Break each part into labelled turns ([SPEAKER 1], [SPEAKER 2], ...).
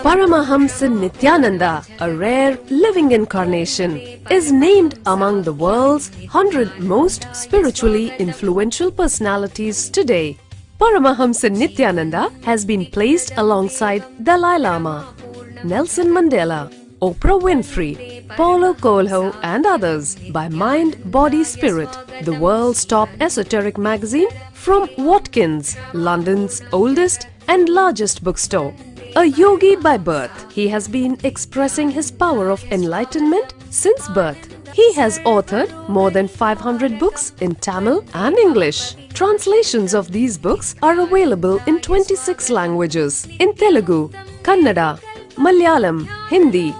[SPEAKER 1] Paramahamsa Nithyananda, a rare living incarnation, is named among the world's 100 most spiritually influential personalities today. Paramahamsa Nithyananda has been placed alongside Dalai Lama, Nelson Mandela, Oprah Winfrey, Paulo Coelho and others by Mind, Body, Spirit, the world's top esoteric magazine from Watkins, London's oldest and largest bookstore. A yogi by birth, he has been expressing his power of enlightenment since birth. He has authored more than 500 books in Tamil and English. Translations of these books are available in 26 languages in Telugu, Kannada, Malayalam, Hindi,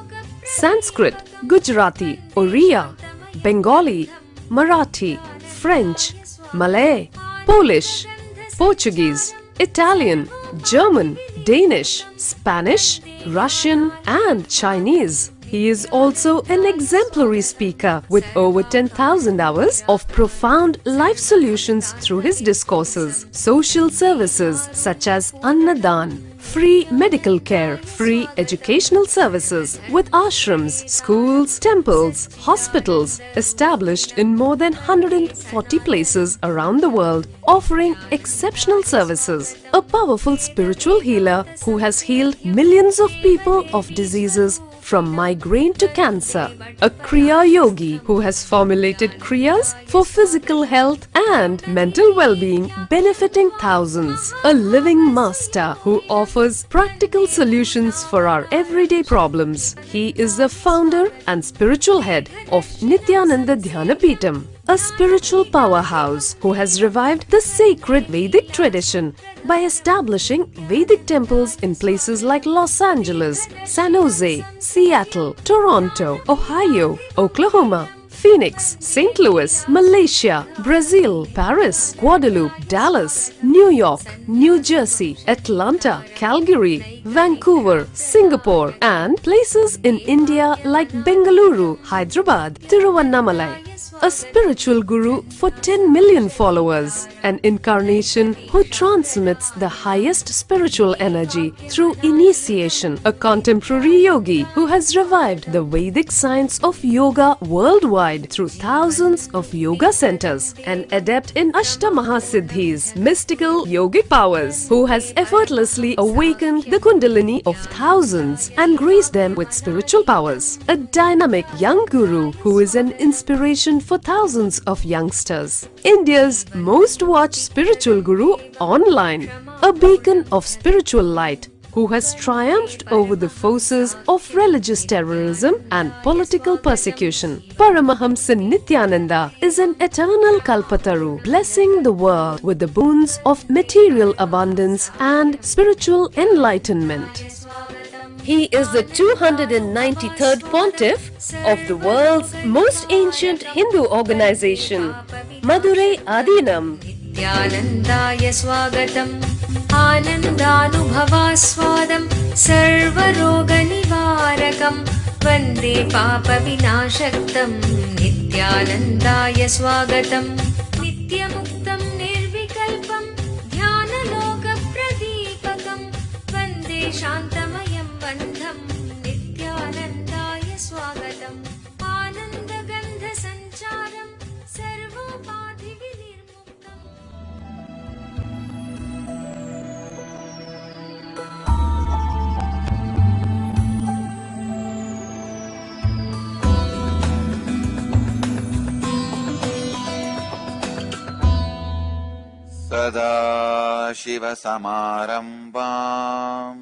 [SPEAKER 1] Sanskrit, Gujarati, Oriya, Bengali, Marathi, French, Malay, Polish, Portuguese, Italian, German, Danish, Spanish, Russian and Chinese. He is also an exemplary speaker with over 10,000 hours of profound life solutions through his discourses. Social services such as Annadan, free medical care, free educational services with ashrams, schools, temples, hospitals established in more than 140 places around the world, offering exceptional services. A powerful spiritual healer who has healed millions of people of diseases from migraine to cancer. A Kriya Yogi who has formulated Kriyas for physical health and mental well-being, benefiting thousands. A living master who offers practical solutions for our everyday problems. He is the founder and spiritual head of Nithyananda Dhyanapeetham, a spiritual powerhouse who has revived the sacred Vedic tradition by establishing Vedic temples in places like Los Angeles, San Jose, Seattle, Toronto, Ohio, Oklahoma, Phoenix, St. Louis, Malaysia, Brazil, Paris, Guadeloupe, Dallas, New York, New Jersey, Atlanta, Calgary, Vancouver, Singapore and places in India like Bengaluru, Hyderabad, Tiruvannamalai. A spiritual guru for 10 million followers, an incarnation who transmits the highest spiritual energy through initiation, a contemporary yogi who has revived the Vedic science of yoga worldwide through thousands of yoga centers, an adept in Ashtamahasiddhis, mystical yogic powers, who has effortlessly awakened the Kundalini of thousands and graced them with spiritual powers, a dynamic young guru who is an inspiration for thousands of youngsters, India's most watched spiritual guru online, a beacon of spiritual light who has triumphed over the forces of religious terrorism and political persecution. Paramahamsa Nithyananda is an eternal Kalpataru, blessing the world with the boons of material abundance and spiritual enlightenment. He is the 293rd Pontiff of the world's most ancient Hindu organization, Madurai Adinam.
[SPEAKER 2] Nithyanandaya swagatam, anandanubhavaswadam, sarvaroga nivarakam, vande papa vinashaktam. Nithyanandaya swagatam, nityamuktam nirvikalpam, dhyanaloka pradipakam, vande shantamayam bandham. Nithyanandaya swagatam, anandagandha sancharam, sarvopathi vinirmuktam.
[SPEAKER 3] सदाशिवसमारम्भाम्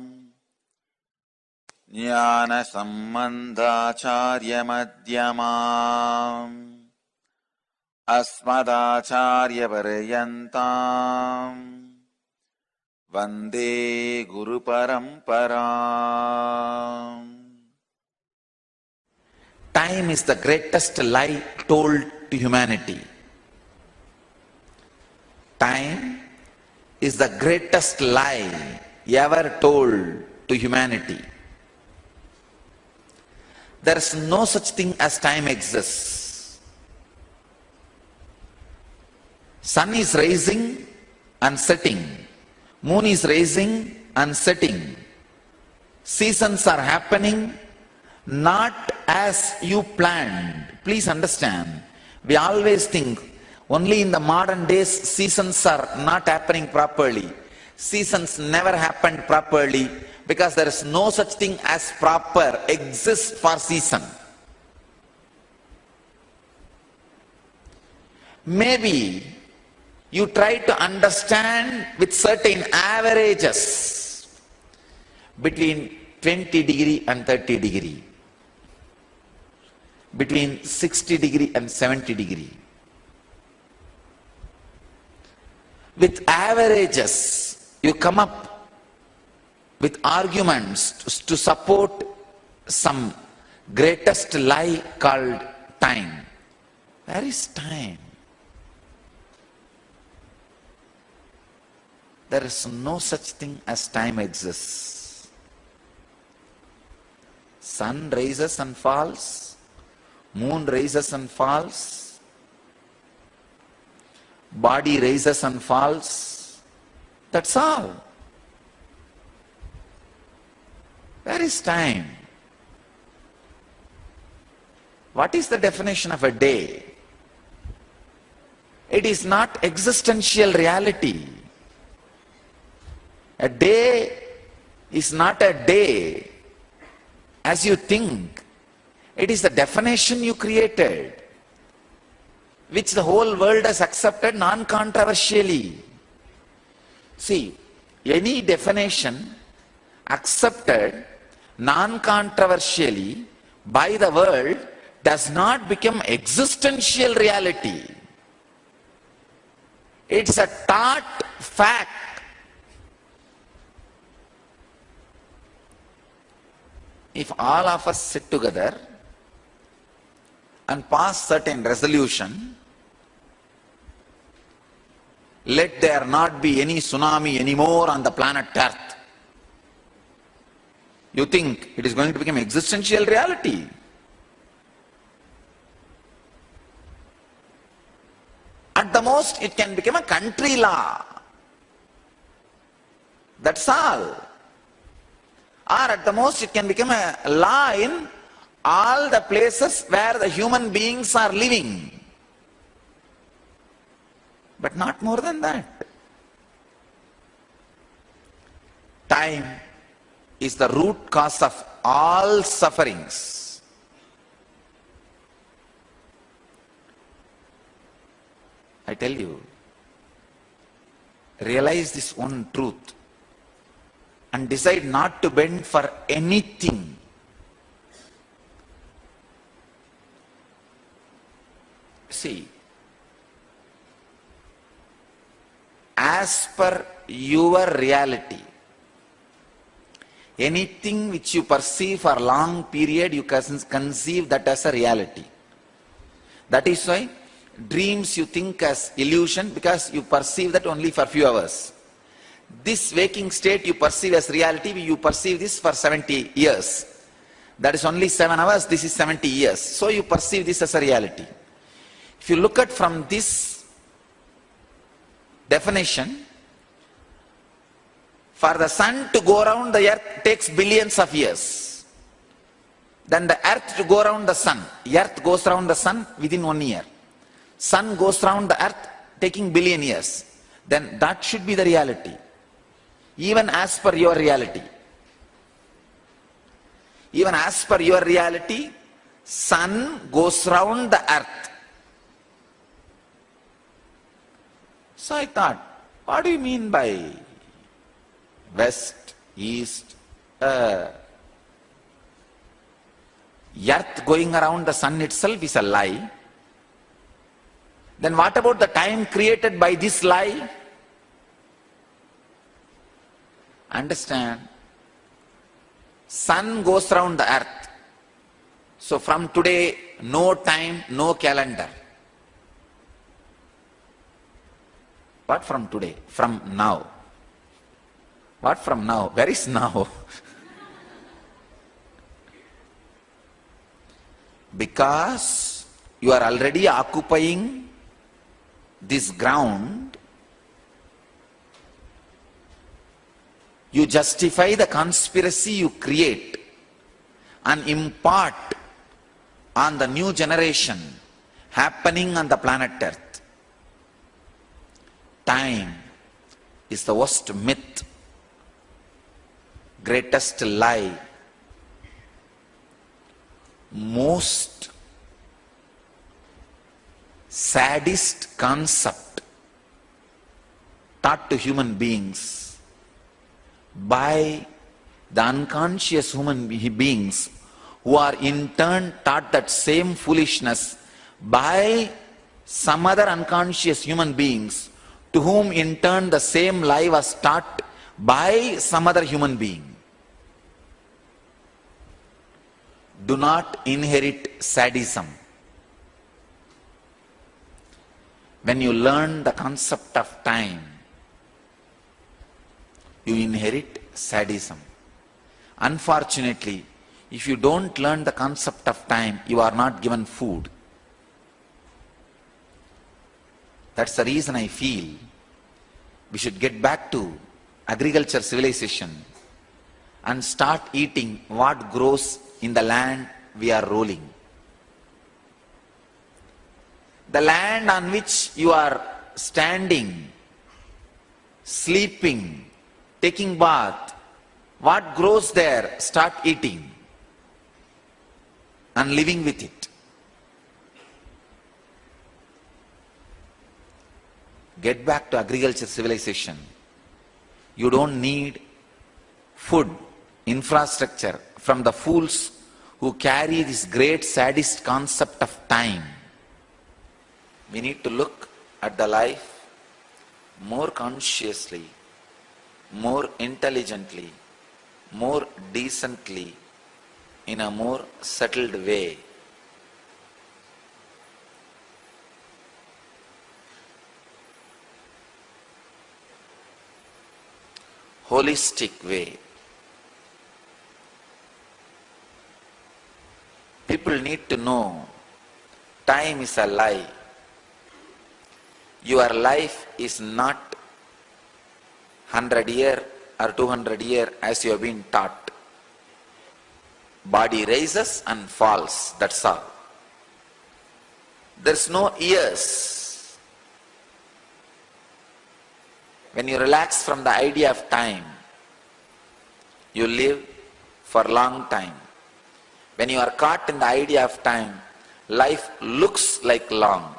[SPEAKER 3] ज्ञानसम्बन्धाचार्यमध्यमाम् अस्मदाचार्यपर्यन्ताम् वन्दे गुरुपरम्पराम्. Time is the greatest lie told to humanity. Time is the greatest lie ever told to humanity. There is no such thing as time exists. Sun is rising and setting. Moon is rising and setting. Seasons are happening not as you planned. Please understand. We always think only in the modern days seasons are not happening properly. Seasons never happened properly because there is no such thing as proper exists for season. Maybe you try to understand with certain averages between 20 degree and 30 degree, between 60 degree and 70 degree. With averages, you come up with arguments to support some greatest lie called time. Where is time? There is no such thing as time exists. Sun rises and falls, moon rises and falls, body rises and falls. That's all. Where is time? What is the definition of a day? It is not existential reality. A day is not a day as you think. It is the definition you created, which the whole world has accepted non-controversially. See, any definition accepted non-controversially by the world does not become existential reality. It's a taught fact. If all of us sit together and pass certain resolution, let there not be any tsunami anymore on the planet Earth, you think it is going to become existential reality? At the most, it can become a country law. That's all. Or at the most, it can become a law in all the places where the human beings are living. But not more than that. Time is the root cause of all sufferings. I tell you, realize this one truth and decide not to bend for anything. See, as per your reality, anything which you perceive for a long period, you can conceive that as a reality. That is why dreams you think as illusion, because you perceive that only for a few hours. This waking state you perceive as reality, you perceive this for 70 years. That is only 7 hours, this is 70 years. So you perceive this as a reality. If you look at from this definition, for the sun to go around the earth takes billions of years. Then the earth to go around the sun, earth goes around the sun within 1 year. Sun goes around the earth taking billion years. Then that should be the reality. Even as per your reality. Even as per your reality, sun goes round the earth. So I thought, what do you mean by west, east, earth going around the sun itself is a lie. Then what about the time created by this lie? Understand? Sun goes around the earth. So from today, no time, no calendar. What from today? From now. What from now? Where is now? Because you are already occupying this ground, You justify the conspiracy you create and impart on the new generation happening on the planet Earth. Time is the worst myth, greatest lie, most saddest concept taught to human beings by the unconscious human beings, who are in turn taught that same foolishness by some other unconscious human beings, to whom in turn the same lie was taught by some other human being. Do not inherit sadism. When you learn the concept of time, you inherit sadism. Unfortunately, if you don't learn the concept of time, you are not given food. That's the reason I feel we should get back to agriculture civilization and start eating what grows in the land we are rolling. The land on which you are standing, sleeping, taking bath, what grows there, start eating and living with it. Get back to agriculture civilization. You don't need food, infrastructure from the fools who carry this great sadist concept of time. We need to look at the life more consciously, more intelligently, more decently, in a more settled way. Holistic way. People need to know time is a lie. Your life is not 100 years or 200 years as you have been taught. Body rises and falls, that's all. There's no years. When you relax from the idea of time, you live for a long time. When you are caught in the idea of time, life looks like long,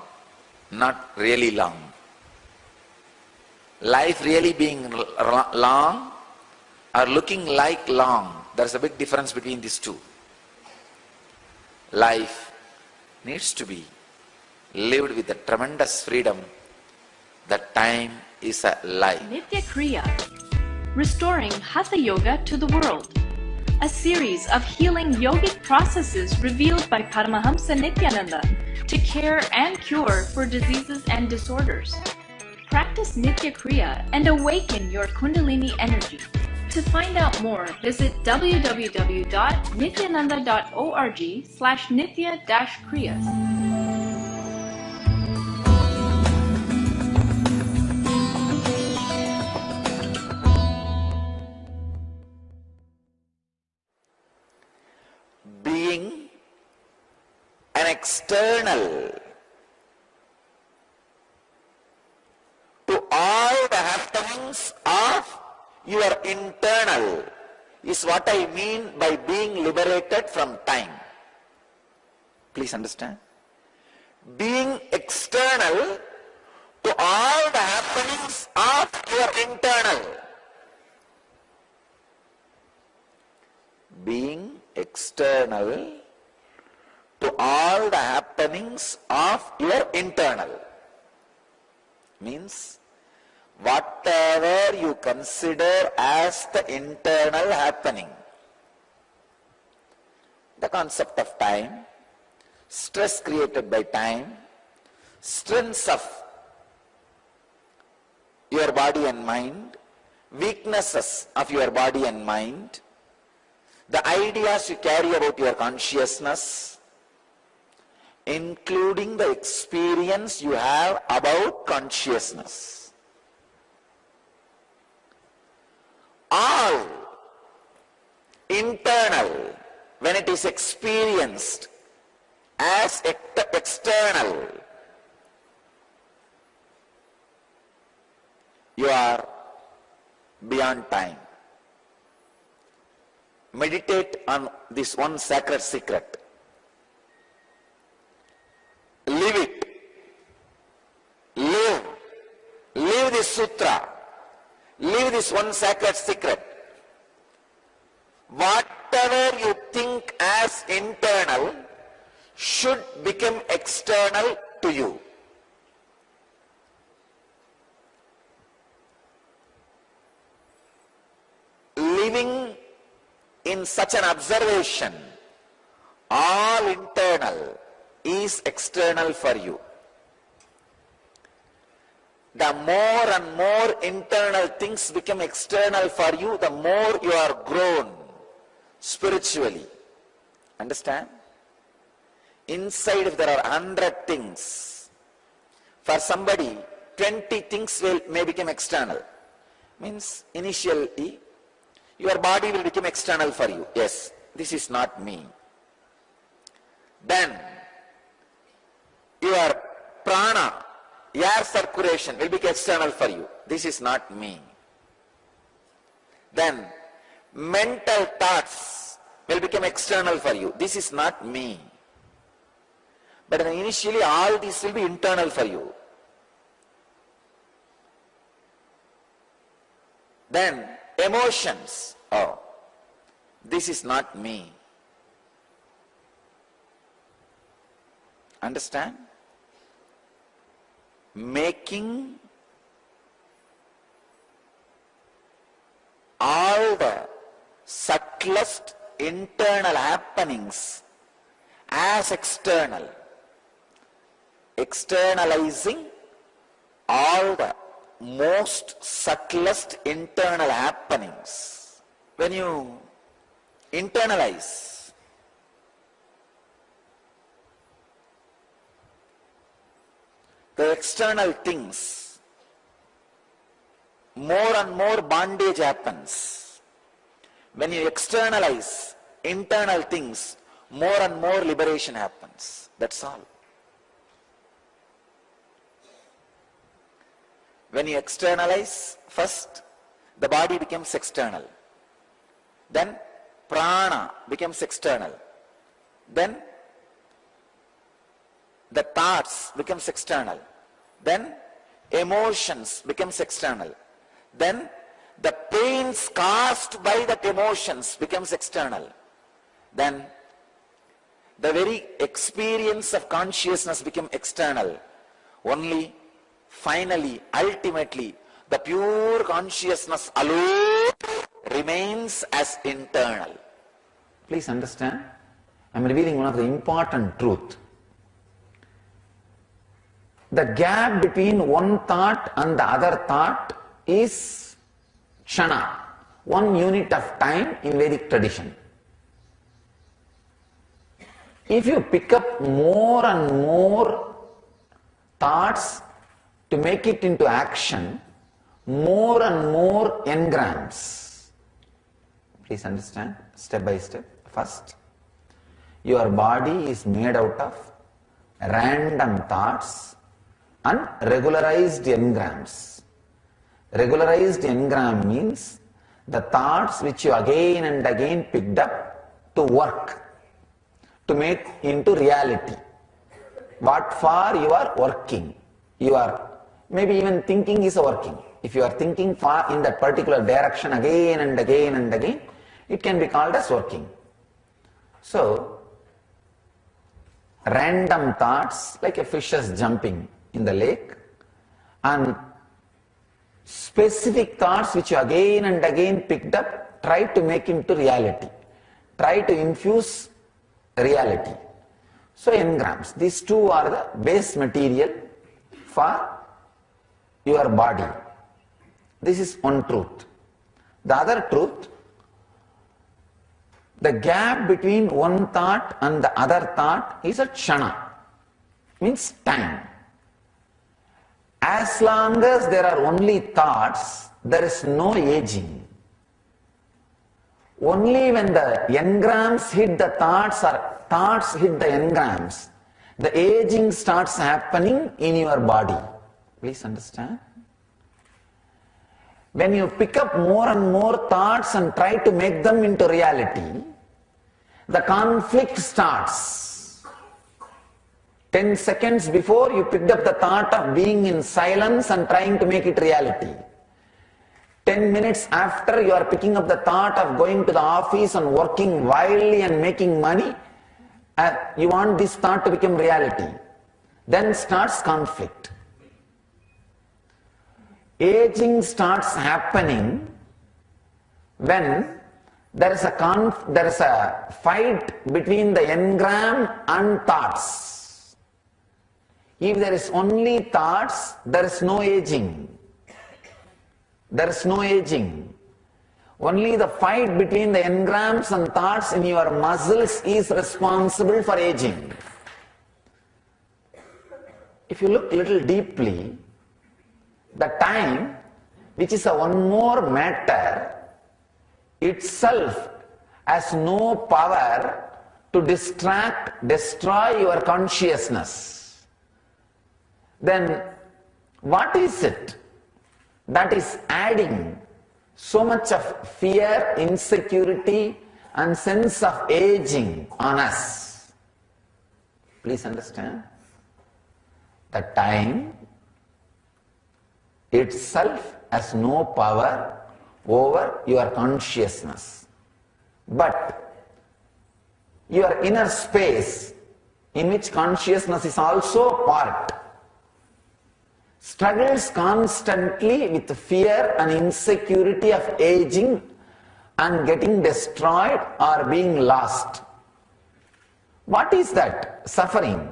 [SPEAKER 3] not really long. Life really being long or looking like long, there's a big difference between these two. Life needs to be lived with a tremendous freedom that time is a lie.
[SPEAKER 4] Nitya Kriya, restoring Hatha Yoga to the world. A series of healing yogic processes revealed by Paramahamsa Nithyananda to care and cure for diseases and disorders. Practice Nitya Kriya and awaken your Kundalini energy. To find out more, visit www.nityananda.org/nitya-kriyas.
[SPEAKER 3] Being an external to all the happenings of your internal is what I mean by being liberated from time. Please understand. Being external to all the happenings of your internal. Being external to all the happenings of your internal means whatever you consider as the internal happening. The concept of time, stress created by time, strengths of your body and mind, weaknesses of your body and mind, the ideas you carry about your consciousness, including the experience you have about consciousness. All internal, when it is experienced as external, you are beyond time. Meditate on this one sacred secret. Live it. Live this sutra. Live this one sacred secret. Whatever you think as internal should become external to you. Living in such an observation, all internal is external for you. The more and more internal things become external for you, the more you are grown spiritually. Understand? Inside, if there are 100 things, for somebody 20 things may become external. Means initially your body will become external for you. Yes, this is not me. Then your prana, air circulation will become external for you. This is not me. Then mental thoughts will become external for you. This is not me. But initially all these will be internal for you. Then emotions. Oh, this is not me. Understand? Making all the subtlest internal happenings as external. Externalizing all the most subtlest internal happenings. When you internalize, the external things, more and more bondage happens. When you externalize internal things, more and more liberation happens. That's all. When you externalize, first the body becomes external. Then prana becomes external. Then the thoughts becomes external. Then emotions becomes external. Then the pains caused by that emotions becomes external. Then the very experience of consciousness become external. Only finally, ultimately, the pure consciousness alone remains as internal. Please understand, I am revealing one of the important truth. The gap between one thought and the other thought is kshana, 1 unit of time in Vedic tradition. If you pick up more and more thoughts to make it into action, more and more engrams. Please understand, step by step. First, your body is made out of random thoughts and regularized engrams. Regularized engram means the thoughts which you again and again picked up to work, to make into reality. What for you are working. You are maybe even thinking is working. If you are thinking far in that particular direction again and again and again, it can be called as working. So, random thoughts like a fish is jumping in the lake, and specific thoughts which you again and again picked up, try to make into reality. Try to infuse reality. So engrams, these two are the base material for your body. This is one truth. The other truth, the gap between one thought and the other thought is a kshana, means time. As long as there are only thoughts, there is no aging. Only when the engrams hit the thoughts or thoughts hit the engrams, the aging starts happening in your body. Please understand? When you pick up more and more thoughts and try to make them into reality, the conflict starts. 10 seconds before you picked up the thought of being in silence and trying to make it reality. 10 minutes after you are picking up the thought of going to the office and working wildly and making money, you want this thought to become reality. Then starts conflict. Aging starts happening when there is a fight between the engram and thoughts. If there is only thoughts, there is no aging. There is no aging. Only the fight between the engrams and thoughts in your muscles is responsible for aging. If you look a little deeply, the time, which is a one more matter, itself has no power to destroy your consciousness. Then what is it that is adding so much of fear, insecurity and sense of aging on us? Please understand, the time itself has no power over your consciousness, but your inner space, in which consciousness is also part, struggles constantly with fear and insecurity of aging and getting destroyed or being lost. What is that? Suffering.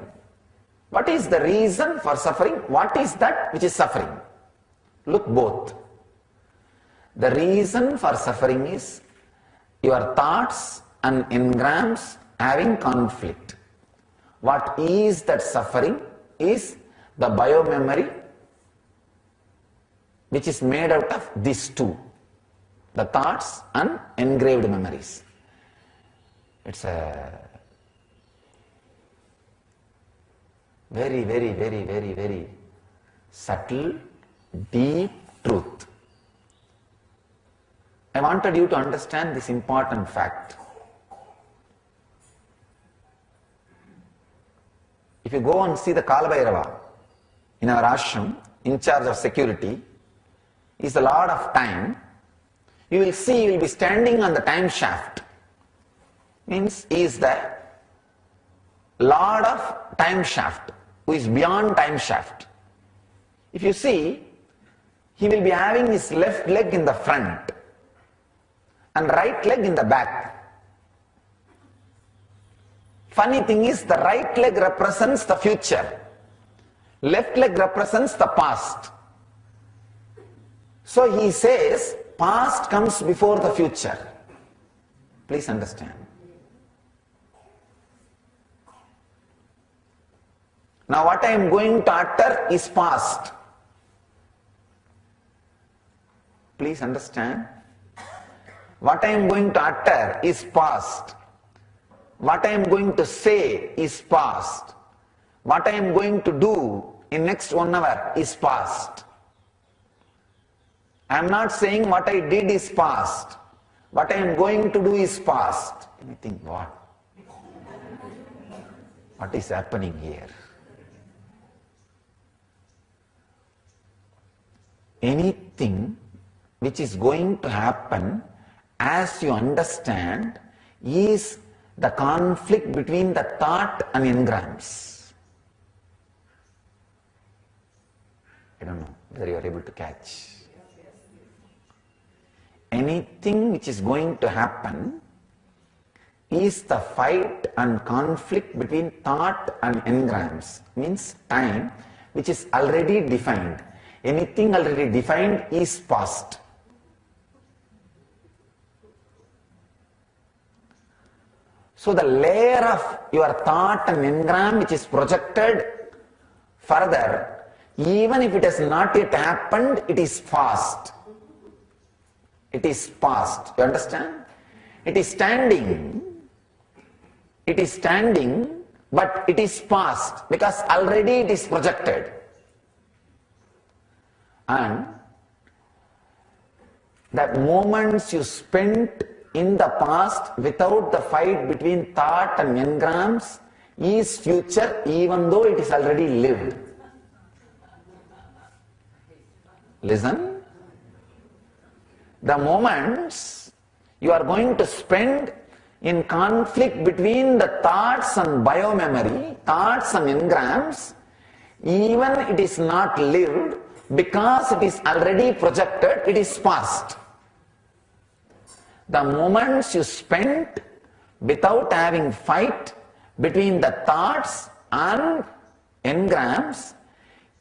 [SPEAKER 3] What is the reason for suffering? What is that which is suffering? Look both. The reason for suffering is your thoughts and engrams having conflict. What is that suffering is the biomemory, which is made out of these two, the thoughts and engraved memories. It's a very, very, very, very, very subtle, deep truth. I wanted you to understand this important fact. If you go and see the Kalabhairava in our ashram, in charge of security, is the Lord of Time, you will see he will be standing on the time shaft. Means he is the Lord of time shaft, who is beyond time shaft. If you see, he will be having his left leg in the front and right leg in the back. Funny thing is, the right leg represents the future, left leg represents the past. So he says, past comes before the future. Please understand. Now what I am going to utter is past. Please understand. What I am going to utter is past. What I am going to say is past. What I am going to do in next 1 hour is past. I am not saying what I did is past. What I am going to do is past. And you think, what? What is happening here? Anything which is going to happen, as you understand, is the conflict between the thought and engrams. I don't know whether you are able to catch. Anything which is going to happen is the fight and conflict between thought and engrams. Means time which is already defined. Anything already defined is past. So the layer of your thought and engram which is projected further, even if it has not yet happened, it is past. It is past. You understand? It is standing, but it is past because already it is projected. And the moments you spent in the past without the fight between thought and engrams is future, even though it is already lived. Listen. The moments you are going to spend in conflict between the thoughts and biomemory, thoughts and engrams, even it is not lived, because it is already projected, it is past. The moments you spent without having fight between the thoughts and engrams,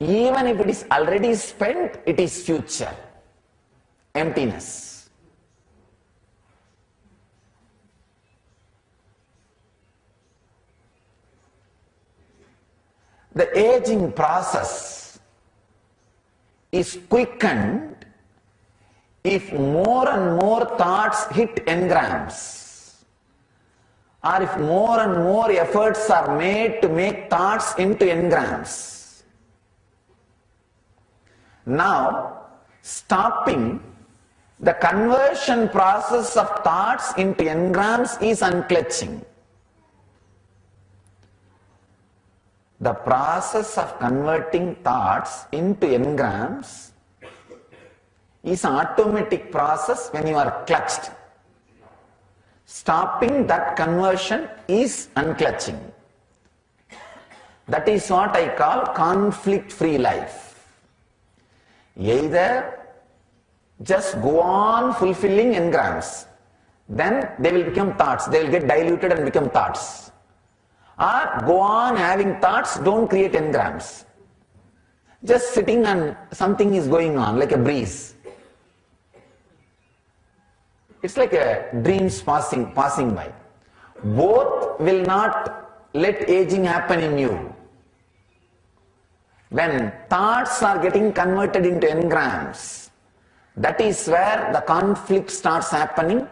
[SPEAKER 3] even if it is already spent, it is future. Emptiness. The aging process is quickened if more and more thoughts hit engrams, or if more and more efforts are made to make thoughts into engrams. Now, stopping the conversion process of thoughts into engrams is unclutching. The process of converting thoughts into engrams is an automatic process when you are clutched. Stopping that conversion is unclutching. That is what I call conflict-free life. Either just go on fulfilling engrams, then they will become thoughts, they will get diluted and become thoughts. Or go on having thoughts, don't create engrams. Just sitting and something is going on, like a breeze. It's like a dreams passing by. Both will not let aging happen in you. When thoughts are getting converted into engrams, that is where the conflict starts happening,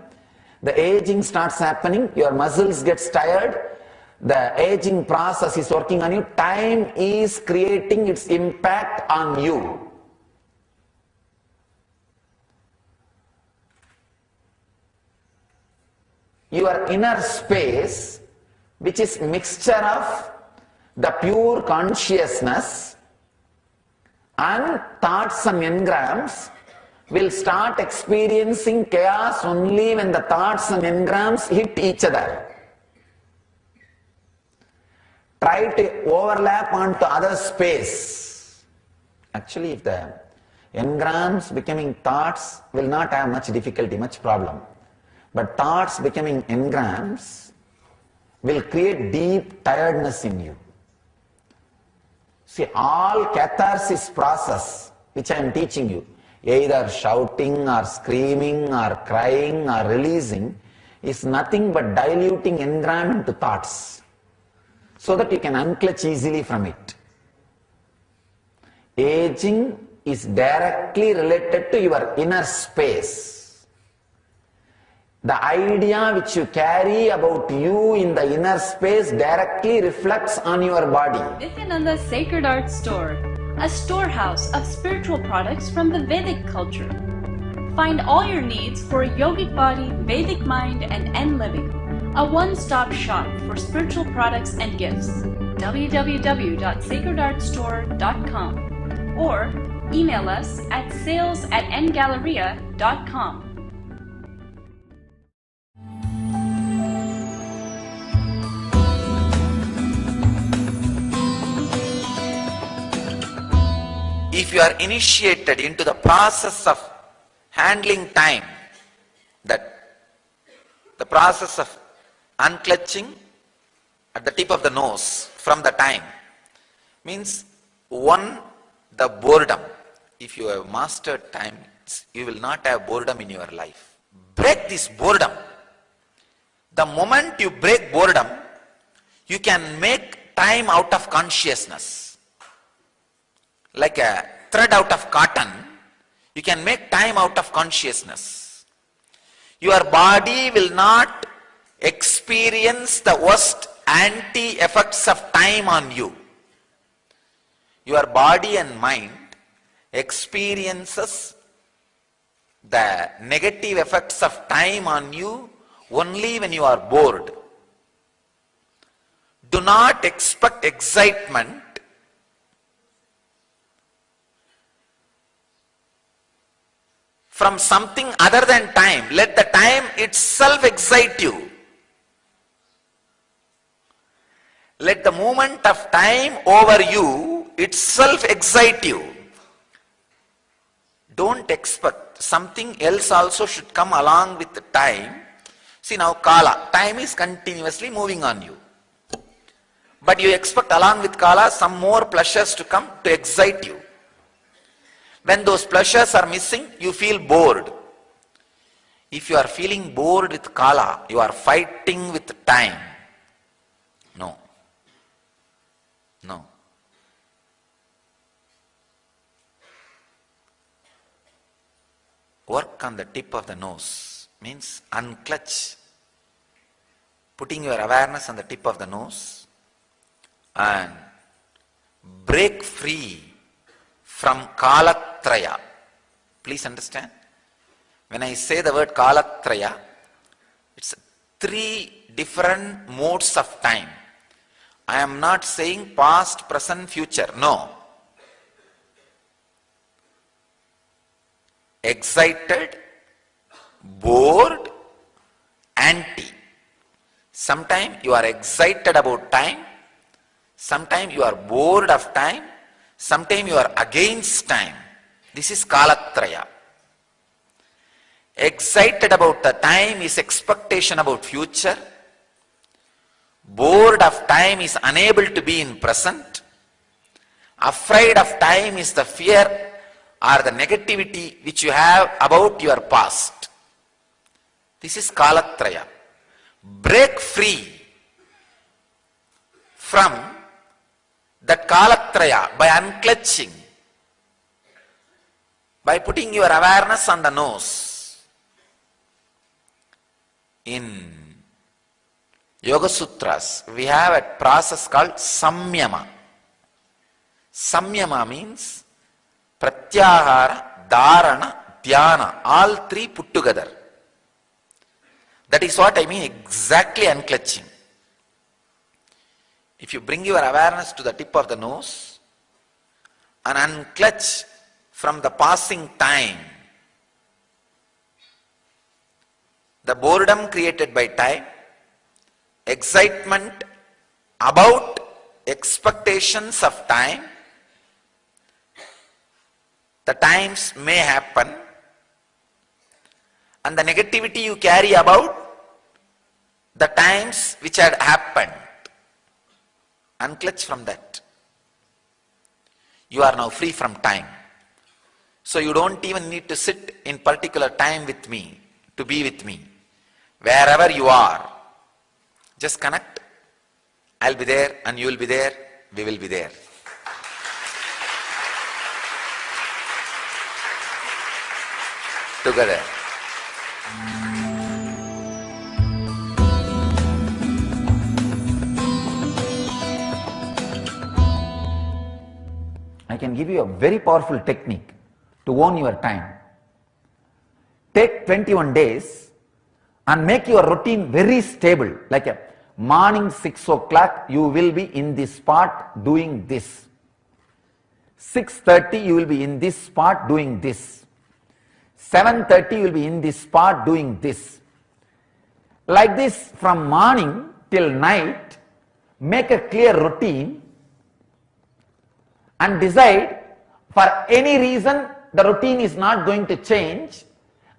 [SPEAKER 3] the aging starts happening, your muscles get tired, the aging process is working on you, time is creating its impact on you. Your inner space, which is mixture of the pure consciousness and thoughts and engrams, will start experiencing chaos only when the thoughts and engrams hit each other. Try to overlap onto other space. Actually, if the engrams becoming thoughts will not have much difficulty, much problem. But thoughts becoming engrams will create deep tiredness in you. See, all catharsis process which I am teaching you, either shouting or screaming or crying or releasing, is nothing but diluting engram into thoughts, so that you can unclutch easily from it. Aging is directly related to your inner space. The idea which you carry about you in the inner space directly reflects on your body.
[SPEAKER 4] Nithyananda's Sacred Art Store, a storehouse of spiritual products from the Vedic culture. Find all your needs for a yogic body, Vedic mind, and N living. A one-stop shop for spiritual products and gifts. www.sacredartstore.com or email us at sales@ngalleria.com.
[SPEAKER 3] If you are initiated into the process of handling time, that the process of unclutching at the tip of the nose from the time, means one, the boredom. If you have mastered time, you will not have boredom in your life. Break this boredom. The moment you break boredom, you can make time out of consciousness. Like a thread out of cotton, you can make time out of consciousness. Your body will not experience the worst anti-effects of time on you. Your body and mind experiences the negative effects of time on you only when you are bored. Do not expect excitement from something other than time. Let the time itself excite you. Let the movement of time over you itself excite you. Don't expect something else also should come along with the time. See now, Kala, time is continuously moving on you. But you expect along with Kala some more pleasures to come to excite you. When those pleasures are missing, you feel bored. If you are feeling bored with Kala, you are fighting with time. No. No. Work on the tip of the nose means unclutch. Putting your awareness on the tip of the nose and break free from Kalatraya. Please understand. When I say the word Kalatraya, it's 3 different modes of time. I am not saying past, present, future. No. Excited, bored, anti. Sometimes you are excited about time. Sometimes you are bored of time. Sometimes you are against time. This is Kalatraya. Excited about the time is expectation about future. Bored of time is unable to be in present. Afraid of time is the fear or the negativity which you have about your past. This is Kalatraya. Break free from that Kalatraya by unclutching, by putting your awareness on the nose. In Yoga Sutras, we have a process called Samyama. Samyama means Pratyahara, Dharana, Dhyana, all 3 put together. That is what I mean exactly unclutching. If you bring your awareness to the tip of the nose and unclutch from the passing time, the boredom created by time, excitement about expectations of time, the times may happen, and the negativity you carry about the times which had happened. Unclutch from that. You are now free from time. So you don't even need to sit in particular time with me, to be with me. Wherever you are, just connect. I'll be there and you will be there. We will be there. Together. I can give you a very powerful technique to own your time. Take 21 days and make your routine very stable. Like a morning 6 o'clock, you will be in this spot doing this. 6:30 you will be in this spot doing this. 7:30 you will be in this spot doing this. Like this from morning till night, make a clear routine and decide for any reason the routine is not going to change,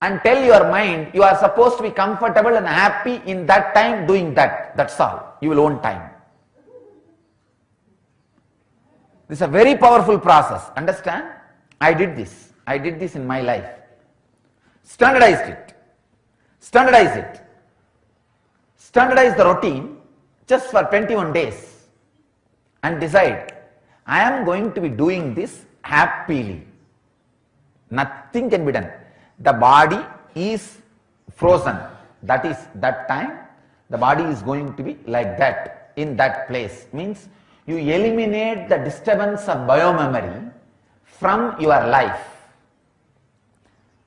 [SPEAKER 3] and tell your mind you are supposed to be comfortable and happy in that time doing that. That's all. You will own time. This is a very powerful process. Understand? I did this. I did this in my life. Standardized it. Standardize it. Standardize the routine just for 21 days and decide, I am going to be doing this happily. Nothing can be done. The body is frozen. That is, that time the body is going to be like that, in that place. Means you eliminate the disturbance of biomemory from your life.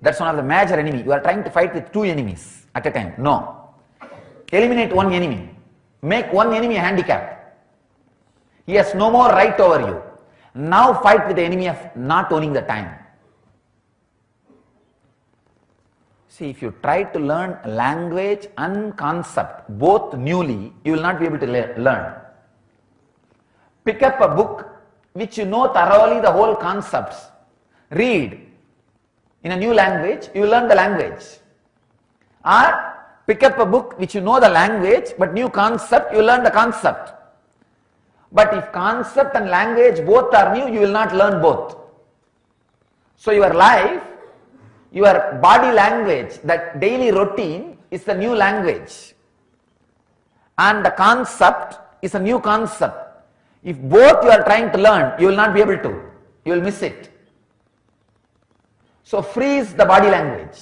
[SPEAKER 3] That's one of the major enemies. You are trying to fight with two enemies at a time. No. Eliminate one enemy. Make one enemy a handicap. He has no more right over you. Now fight with the enemy of not owning the time. See, if you try to learn language and concept both newly, you will not be able to learn. Pick up a book which you know thoroughly the whole concepts. Read in a new language, you will learn the language. Or pick up a book which you know the language but new concept, you will learn the concept. But if concept and language both are new, you will not learn both. So your life, your body language, that daily routine is the new language. And the concept is a new concept. If both you are trying to learn, you will not be able to. You will miss it. So freeze the body language.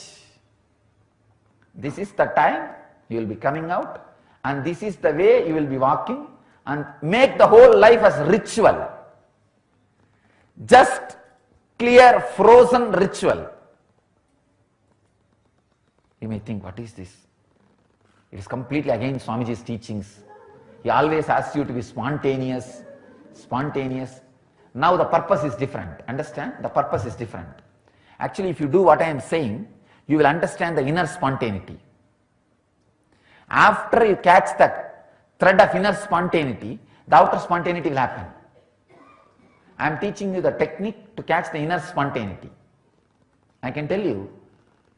[SPEAKER 3] This is the time you will be coming out, and this is the way you will be walking, and make the whole life as ritual. Just clear, frozen ritual. You may think, what is this? It is completely against Swamiji's teachings. He always asks you to be spontaneous. Now the purpose is different. Understand? The purpose is different. Actually, if you do what I am saying, you will understand the inner spontaneity. After you catch the thread of inner spontaneity, the outer spontaneity will happen. I am teaching you the technique to catch the inner spontaneity. I can tell you,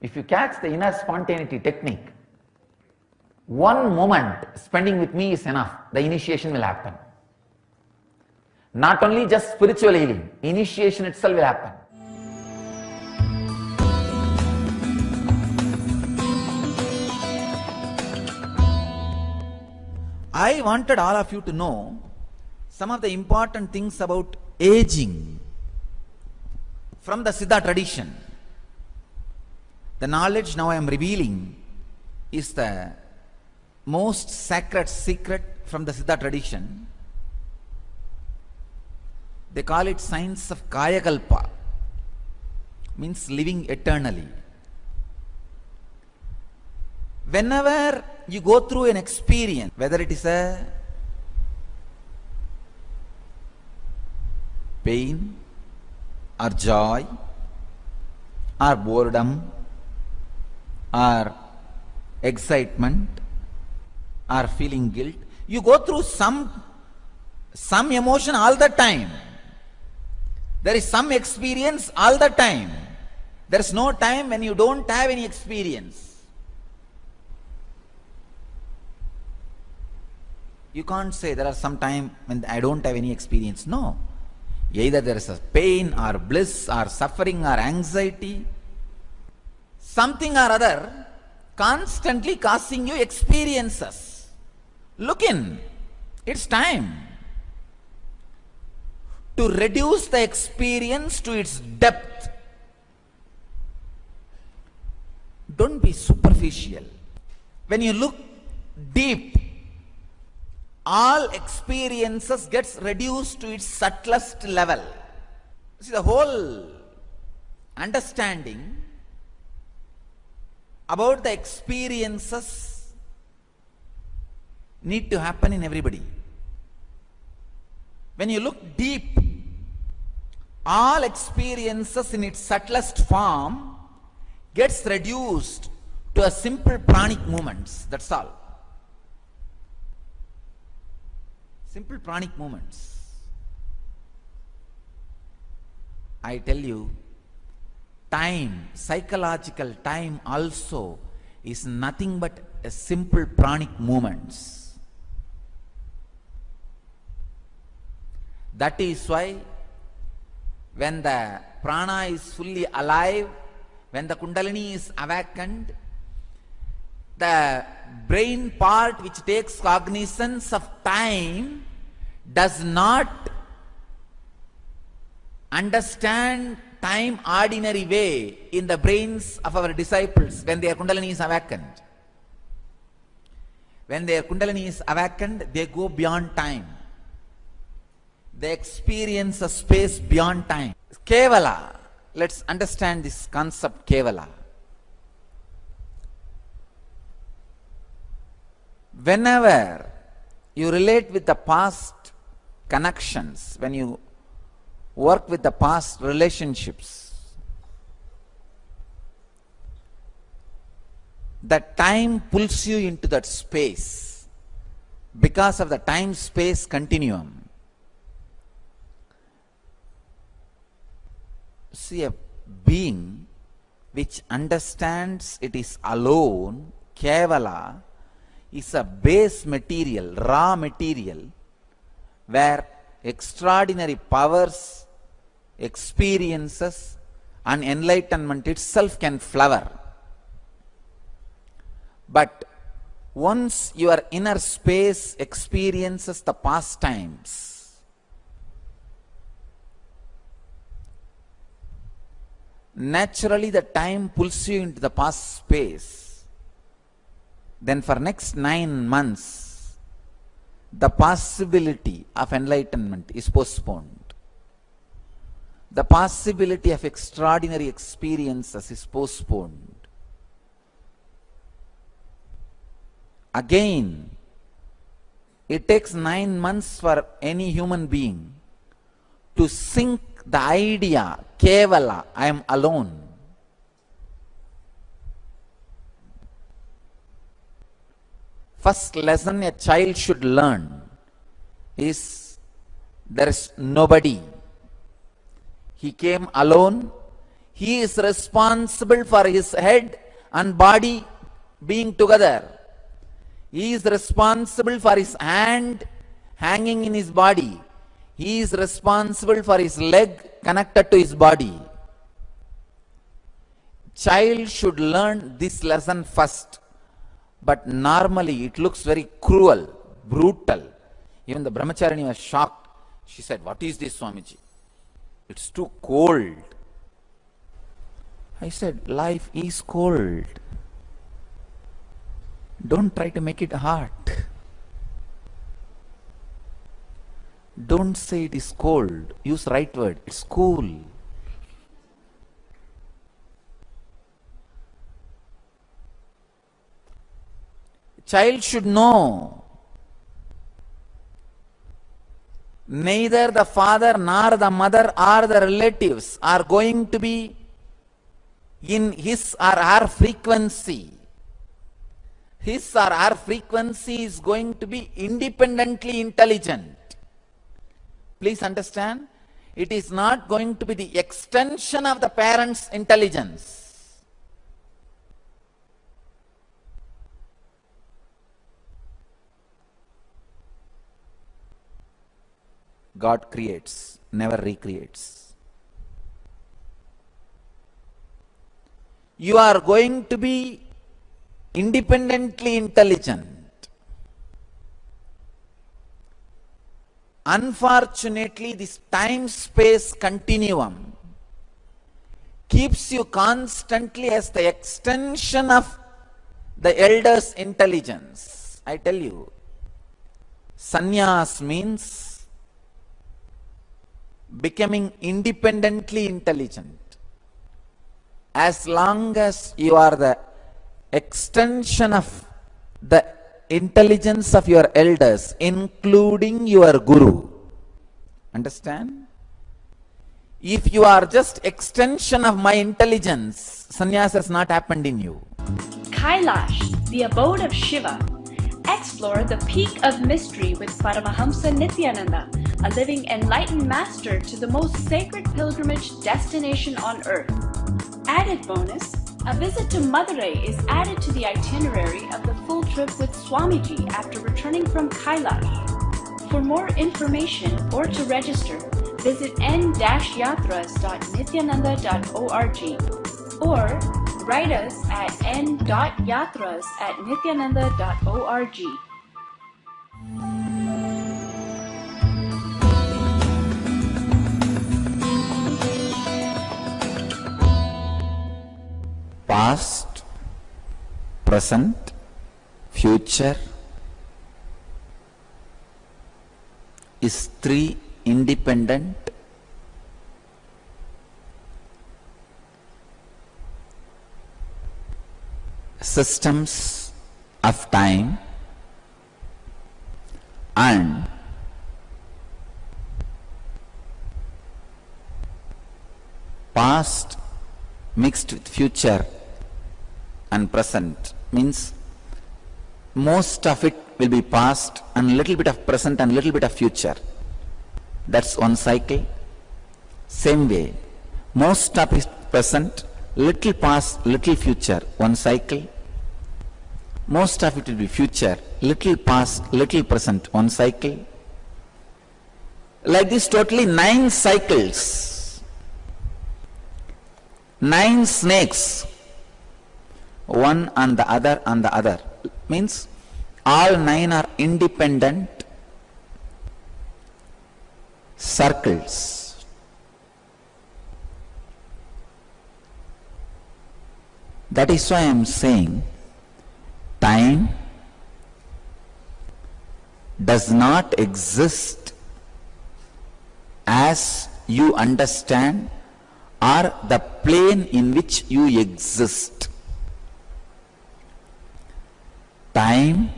[SPEAKER 3] if you catch the inner spontaneity technique, one moment spending with me is enough. The initiation will happen. Not only just spiritual healing, initiation itself will happen. I wanted all of you to know some of the important things about aging from the Siddha tradition. The knowledge now I am revealing is the most sacred secret from the Siddha tradition. They call it science of Kayakalpa, means living eternally. Whenever you go through an experience, whether it is a pain or joy or boredom or excitement or feeling guilt, you go through some emotion all the time. There is some experience all the time. There is no time when you don't have any experience. You can't say there are some time when I don't have any experience. No. Either there is a pain or bliss or suffering or anxiety, something or other constantly causing you experiences. Look in. It's time to reduce the experience to its depth. Don't be superficial. When you look deep, all experiences gets reduced to its subtlest level. See, the whole understanding about the experiences need to happen in everybody. When you look deep, all experiences in its subtlest form gets reduced to a simple pranic movements. That's all. Simple pranic movements. I tell you, time, psychological time also is nothing but a simple pranic movements. That is why when the prana is fully alive, when the kundalini is awakened, the brain part which takes cognizance of time does not understand time ordinary way in the brains of our disciples when their Kundalini is awakened. When their Kundalini is awakened, they go beyond time. They experience a space beyond time. Kevala. Let's understand this concept, Kevala. Whenever you relate with the past connections, when you work with the past relationships, that time pulls you into that space because of the time-space continuum. See, a being which understands it is alone, Kevala, is a base material, raw material, where extraordinary powers, experiences, and enlightenment itself can flower. But once your inner space experiences the past times, naturally the time pulls you into the past space. Then for next 9 months, the possibility of enlightenment is postponed. The possibility of extraordinary experiences is postponed. Again, it takes 9 months for any human being to sink the idea, Kevala, I am alone. First lesson a child should learn is there is nobody. He came alone. He is responsible for his head and body being together. He is responsible for his hand hanging in his body. He is responsible for his leg connected to his body. Child should learn this lesson first. But normally it looks very cruel, brutal. Even the brahmacharini was shocked. She said, "What is this, Swamiji? It's too cold." I said, "Life is cold. Don't try to make it hot. Don't say it is cold. Use right word. It's cool." Child should know neither the father nor the mother or the relatives are going to be in his or her frequency. His or her frequency is going to be independently intelligent. Please understand, it is not going to be the extension of the parent's intelligence. God creates, never recreates. You are going to be independently intelligent. Unfortunately, this time-space continuum keeps you constantly as the extension of the elder's intelligence. I tell you, sannyas means becoming independently intelligent. As long as you are the extension of the intelligence of your elders, including your guru. Understand? If you are just extension of my intelligence, sannyas has not happened in you.
[SPEAKER 4] Kailash, the abode of Shiva. Explore the peak of mystery with Paramahamsa Nithyananda, a living enlightened master to the most sacred pilgrimage destination on earth. Added bonus, a visit to Madurai is added to the itinerary of the full trip with Swamiji after returning from Kailash. For more information or to register, visit n-yatras.nithyananda.org or write us at n.yatras@nithyananda.org.
[SPEAKER 3] past, present, future is three independent systems of time, and past mixed with future and present means most of it will be past and little bit of present and little bit of future. That's one cycle. Same way, most of it present, little past, little future, one cycle. Most of it will be future, little past, little present, one cycle. Like this, totally 9 cycles, 9 snakes, one on the other on the other. Means all 9 are independent circles. That is why I am saying time does not exist as you understand or the plane in which you exist. Time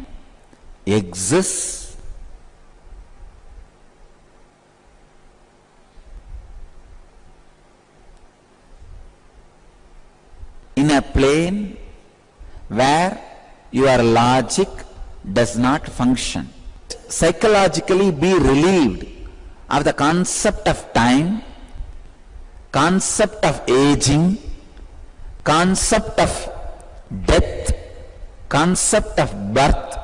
[SPEAKER 3] exists in a plane where your logic does not function. Psychologically be relieved of the concept of time, concept of aging, concept of death, concept of birth,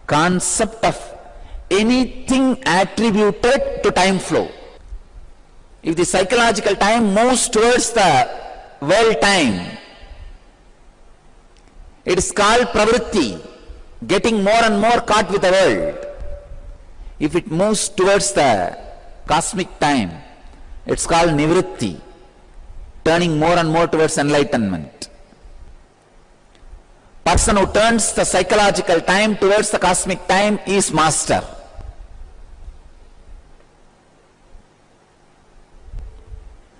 [SPEAKER 3] concept of anything attributed to time flow. If the psychological time moves towards the world time, it is called pravritti, getting more and more caught with the world. If it moves towards the cosmic time, it's called nivritti, turning more and more towards enlightenment. Person who turns the psychological time towards the cosmic time is master.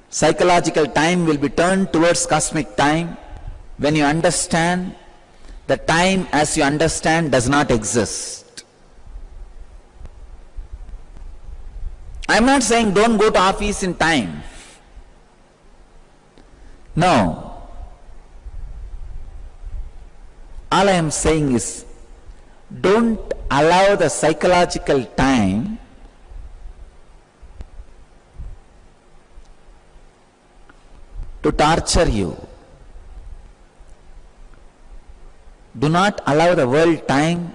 [SPEAKER 3] Psychological time will be turned towards cosmic time when you understand the time as you understand does not exist. I am not saying don't go to office in time. No. All I am saying is, don't allow the psychological time to torture you. Do not allow the world time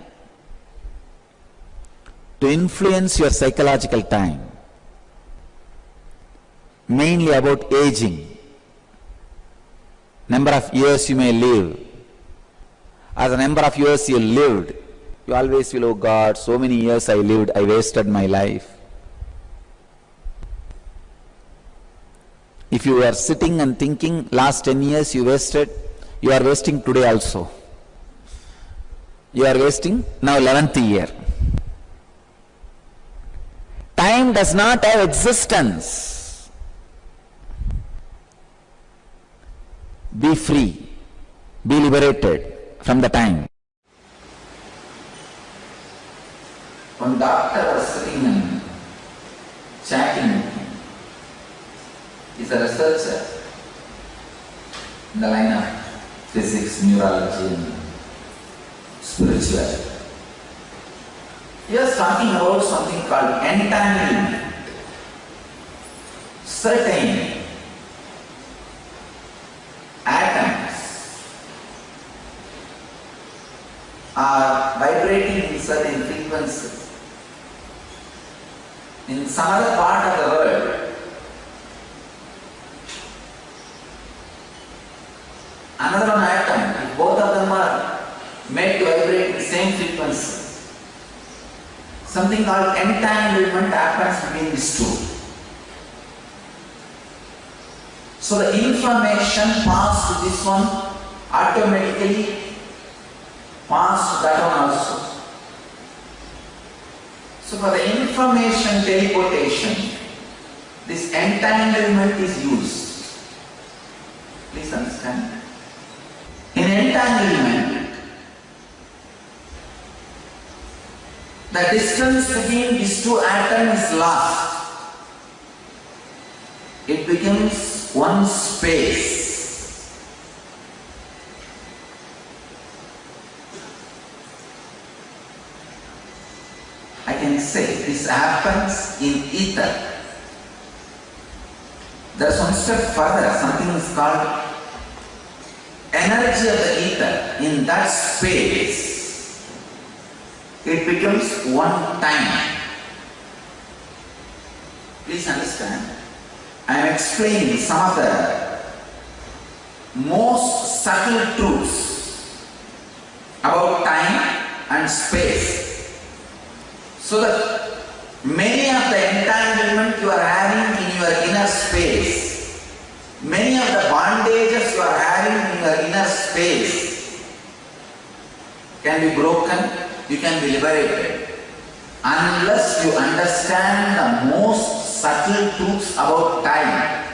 [SPEAKER 3] to influence your psychological time. Mainly about aging, number of years you may live. As the number of years you lived, you always feel, oh God, so many years I lived, I wasted my life. If you are sitting and thinking, last 10 years you wasted, you are wasting today also. You are wasting now 11th year. Time does not have existence. Be free, be liberated from the time. One doctor was sitting and chatting. He's a researcher in the line of physics, neurology and spirituality. He was talking about something called entanglement. Certain atoms are vibrating in certain frequencies. In some other part of the world, another one atom, if both of them are made to vibrate in the same frequency, something called entanglement happens between these two. So the information passed to this one automatically pass that one also. So for the information teleportation, this entanglement is used. Please understand. In entanglement, the distance between these two atoms is lost. It becomes one space. I can say this happens in ether. There's one step further, something is called energy of the ether. In that space, it becomes one time. Please understand. I am explaining some of the most subtle truths about time and space, so that many of the entanglement you are having in your inner space, many of the bondages you are having in your inner space can be broken, you can be liberated. Unless you understand the most subtle truths about time,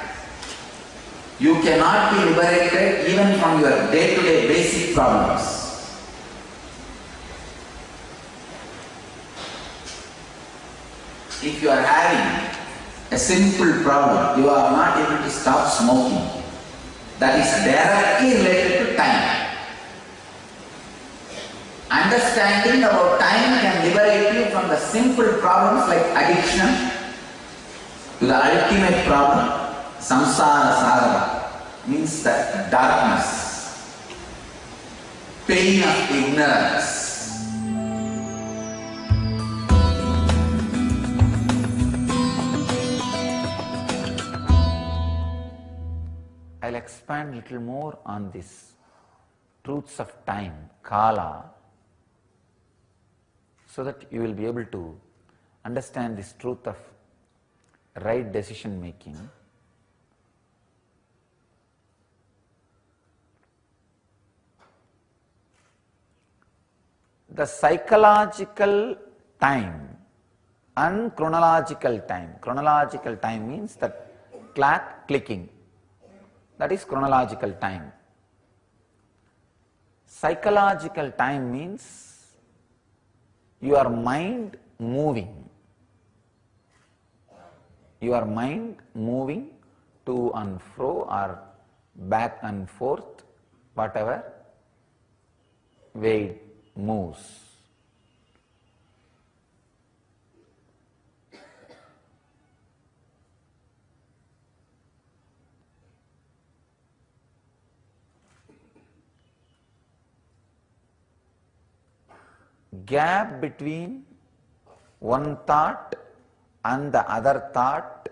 [SPEAKER 3] you cannot be liberated even from your day-to-day basic problems. If you are having a simple problem, you are not able to stop smoking, that is directly related to time. Understanding about time can liberate you from the simple problems like addiction to the ultimate problem, samsara sadhana, means that darkness, pain of ignorance. I'll expand a little more on this truths of time, kala, so that you will be able to understand this truth of right decision making. The psychological time and chronological time. Chronological time means the clock clicking. That is chronological time. Psychological time means your mind moving. Your mind moving to and fro or back and forth, whatever way it moves. Gap between one thought and the other thought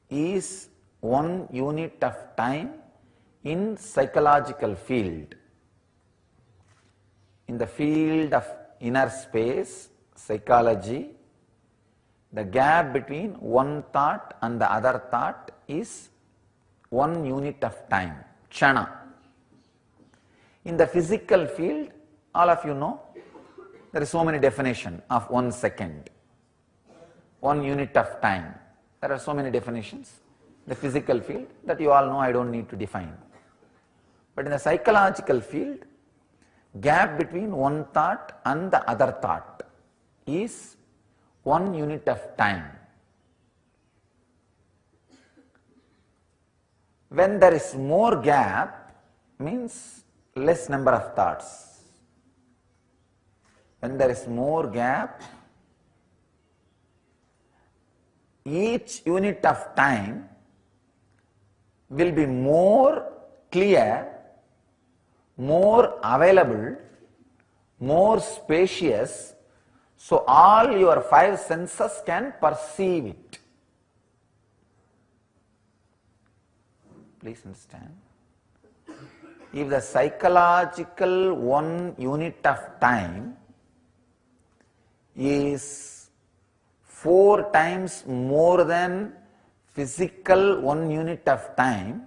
[SPEAKER 3] is 1 unit of time in psychological field. In the field of inner space, psychology, the gap between one thought and the other thought is 1 unit of time, kshana. In the physical field, all of you know, there is so many definitions of 1 second, 1 unit of time. There are so many definitions. The physical field that you all know, I don't need to define. But in the psychological field, gap between one thought and the other thought is 1 unit of time. When there is more gap, means less number of thoughts. When there is more gap, each unit of time will be more clear, more available, more spacious, so all your 5 senses can perceive it. Please understand. If the psychological 1 unit of time is 4 times more than physical 1 unit of time,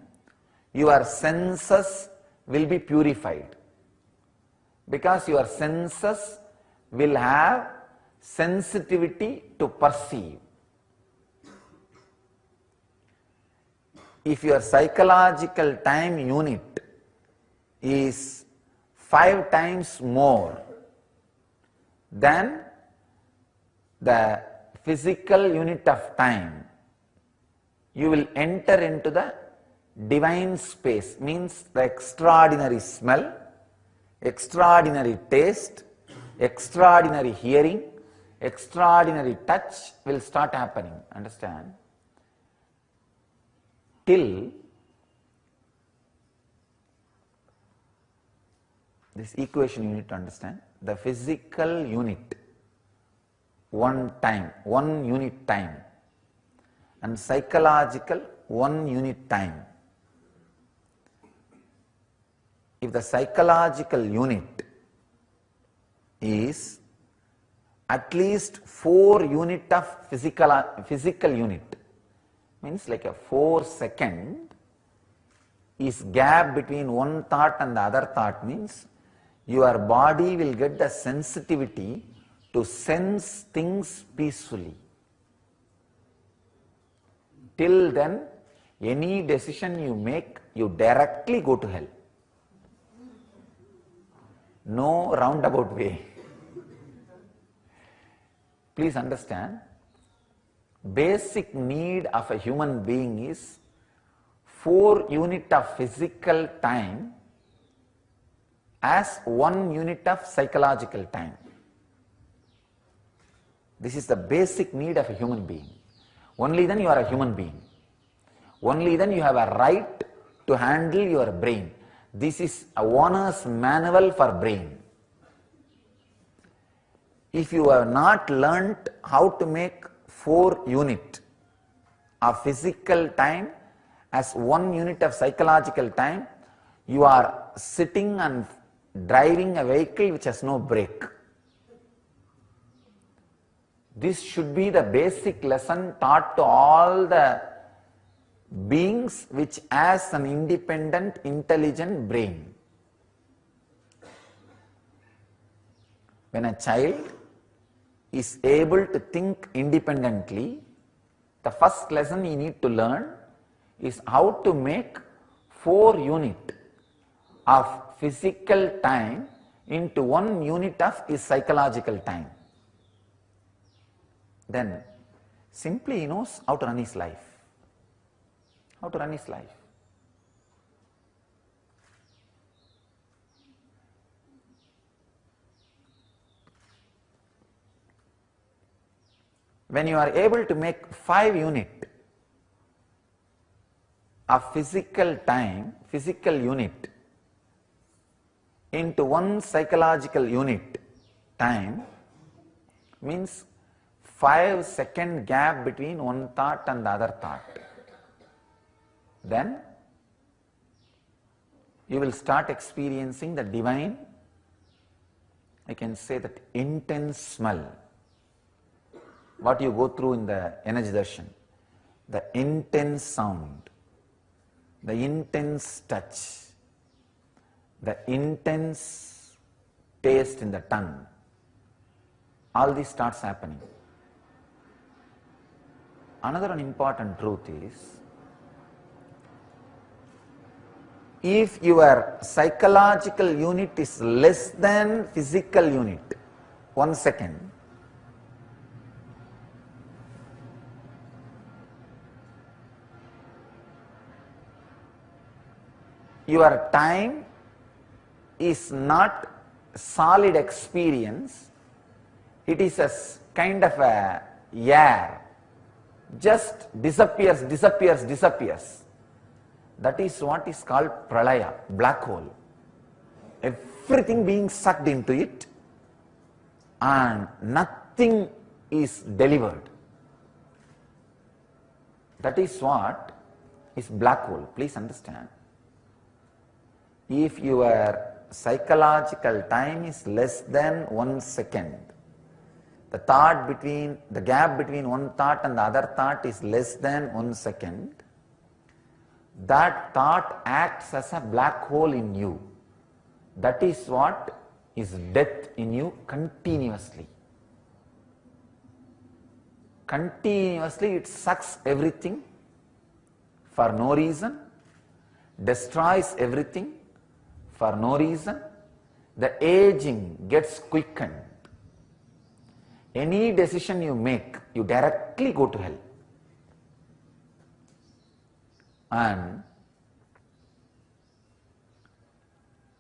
[SPEAKER 3] your senses will be purified, because your senses will have sensitivity to perceive. If your psychological time unit is 5 times more than the physical unit of time, you will enter into the divine space, means the extraordinary smell, extraordinary taste, extraordinary hearing, extraordinary touch will start happening. Understand? Till this equation you need to understand. The physical unit, 1 time, 1 unit time, and psychological 1 unit time. If the psychological unit is at least 4 unit of physical unit, means like a 4 second is gap between one thought and the other thought, means your body will get the sensitivity to sense things peacefully. Till then, any decision you make, you directly go to hell. No roundabout way. Please understand, basic need of a human being is 4 unit of physical time as 1 unit of psychological time. This is the basic need of a human being. Only then you are a human being. Only then you have a right to handle your brain. This is a owner's manual for brain. If you have not learnt how to make 4 unit of physical time as 1 unit of psychological time, you are sitting and driving a vehicle which has no brake. This should be the basic lesson taught to all the beings which has an independent, intelligent brain. When a child is able to think independently, the first lesson he need to learn is how to make 4 unit of physical time into 1 unit of his psychological time. Then simply he knows how to run his life. How to run his life. When you are able to make 5 unit of physical time, physical unit into 1 psychological unit time, means 5 second gap between one thought and the other thought. Then you will start experiencing the divine, I can say that intense smell. What you go through in the energy darshan, the intense sound, the intense touch, the intense taste in the tongue, all this starts happening. Another important truth is, if your psychological unit is less than physical unit, 1 second, your time is not solid experience, it is a kind of a air, just disappears. That is what is called pralaya, black hole. Everything being sucked into it and nothing is delivered. That is what is black hole. Please understand. If your psychological time is less than 1 second, the gap between one thought and the other thought is less than 1 second, that thought acts as a black hole in you. That is what is death in you continuously. Continuously it sucks everything for no reason, destroys everything for no reason. The aging gets quickened. Any decision you make, you directly go to hell. And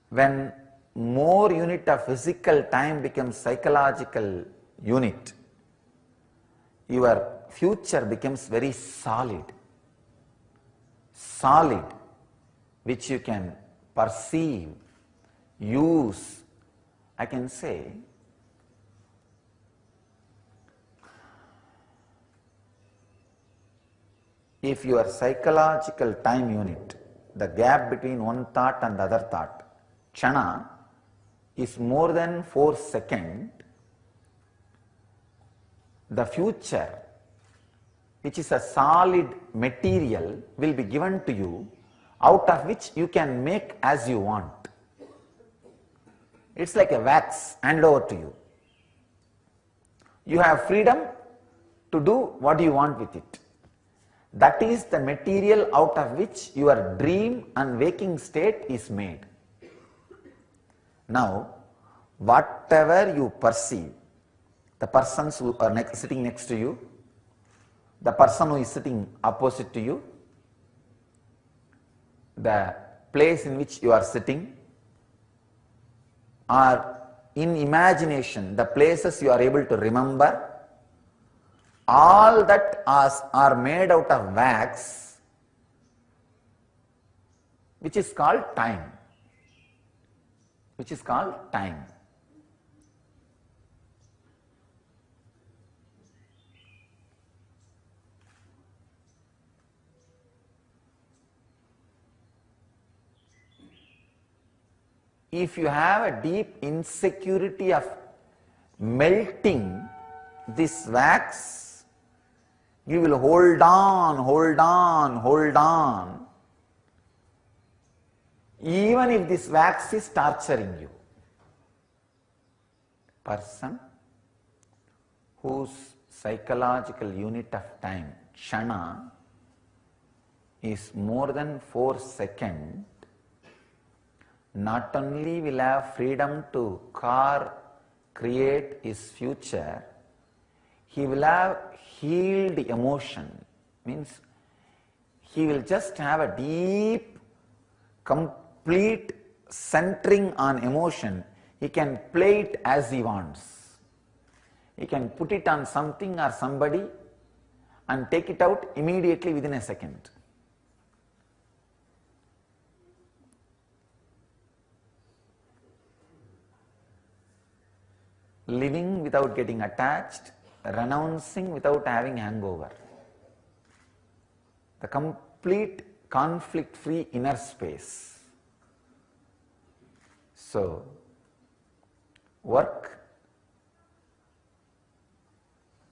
[SPEAKER 3] when more unit of physical time becomes psychological unit, your future becomes very solid. Solid, which you can perceive, use. I can say, if your psychological time unit, the gap between one thought and the other thought, kshana, is more than 4 seconds, the future, which is a solid material, will be given to you, out of which you can make as you want. It's like a wax handed over to you. You have freedom to do what you want with it. That is the material out of which your dream and waking state is made. Now, whatever you perceive, the persons who are sitting next to you, the person who is sitting opposite to you, the place in which you are sitting, or in imagination, the places you are able to remember, all that are made out of wax, which is called time. Which is called time. If you have a deep insecurity of melting this wax, you will hold on, hold on, hold on, even if this wax is torturing you. Person whose psychological unit of time, kshana, is more than 4 seconds, not only will have freedom to create his future, he will have healed emotion. Means he will just have a deep, complete centering on emotion. He can play it as he wants. He can put it on something or somebody and take it out immediately within a second. Living without getting attached, renouncing without having hangover. The complete conflict-free inner space. So, work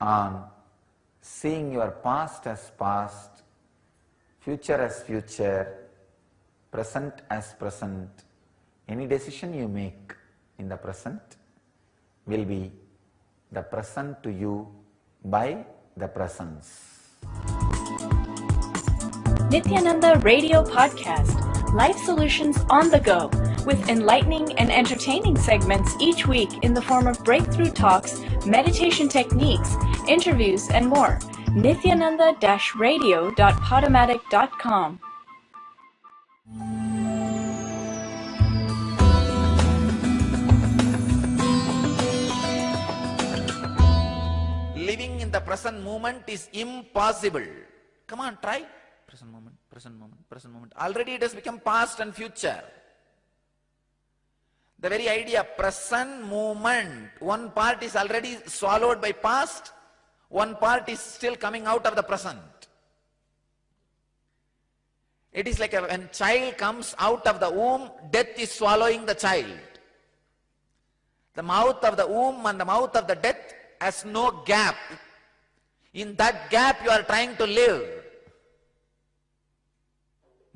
[SPEAKER 3] on seeing your past as past, future as future, present as present. Any decision you make in the present will be the present to you by the presence.
[SPEAKER 4] Nithyananda Radio Podcast, Life Solutions on the Go, with enlightening and entertaining segments each week in the form of breakthrough talks, meditation techniques, interviews, and more. Nithyananda-radio.podomatic.com.
[SPEAKER 3] Living in the present moment is impossible. Come on, try. Present moment, present moment, present moment. Already it has become past and future. The very idea, present moment, one part is already swallowed by past, one part is still coming out of the present. It is like when child comes out of the womb, death is swallowing the child. The mouth of the womb and the mouth of the death has no gap. In that gap you are trying to live.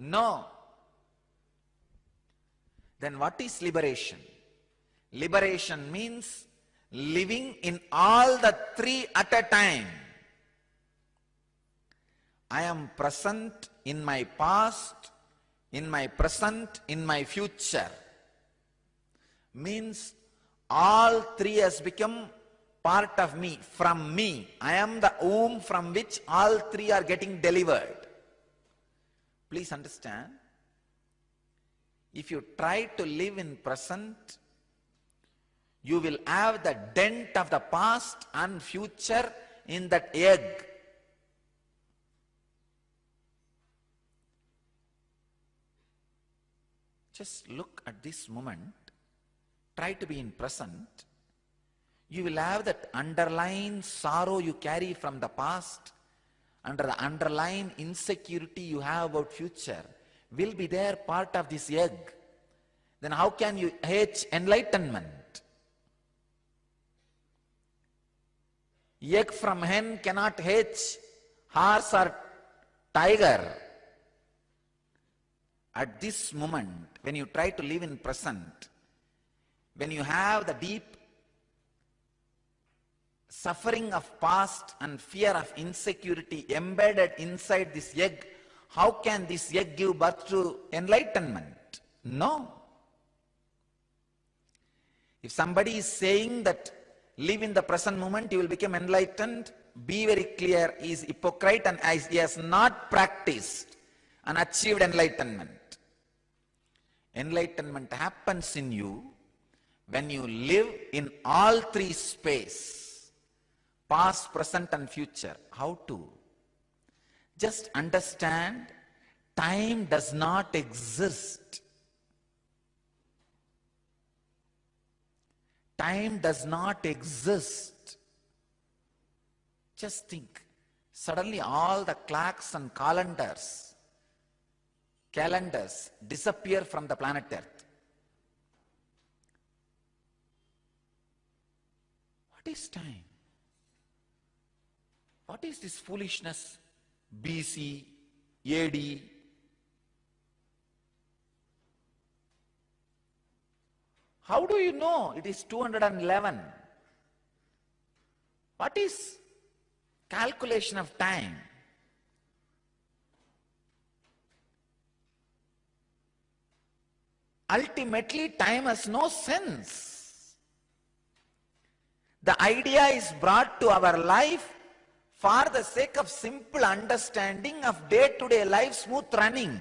[SPEAKER 3] No. Then what is liberation? Liberation means living in all the three at a time. I am present in my past, in my present, in my future. Means all three has become part of me, from me. I am the womb from which all three are getting delivered. Please understand, if you try to live in present, you will have the dent of the past and future in that egg. Just look at this moment, try to be in present. You will have that underlying sorrow you carry from the past, under the underlying insecurity you have about future, will be there part of this egg. Then how can you hatch enlightenment? Egg from hen cannot hatch horse or tiger. At this moment, when you try to live in present, when you have the deep suffering of past and fear of insecurity embedded inside this egg, how can this egg give birth to enlightenment? No. If somebody is saying that live in the present moment, you will become enlightened, be very clear, he is hypocrite and he has not practiced and achieved enlightenment. Enlightenment happens in you when you live in all three space, past, present and future. How to? Just understand, time does not exist. Time does not exist. Just think, suddenly all the clocks and calendars disappear from the planet Earth. What is time? What is this foolishness? BC, AD. How do you know it is 211? What is calculation of time? Ultimately, time has no sense. The idea is brought to our life for the sake of simple understanding of day-to-day life smooth running.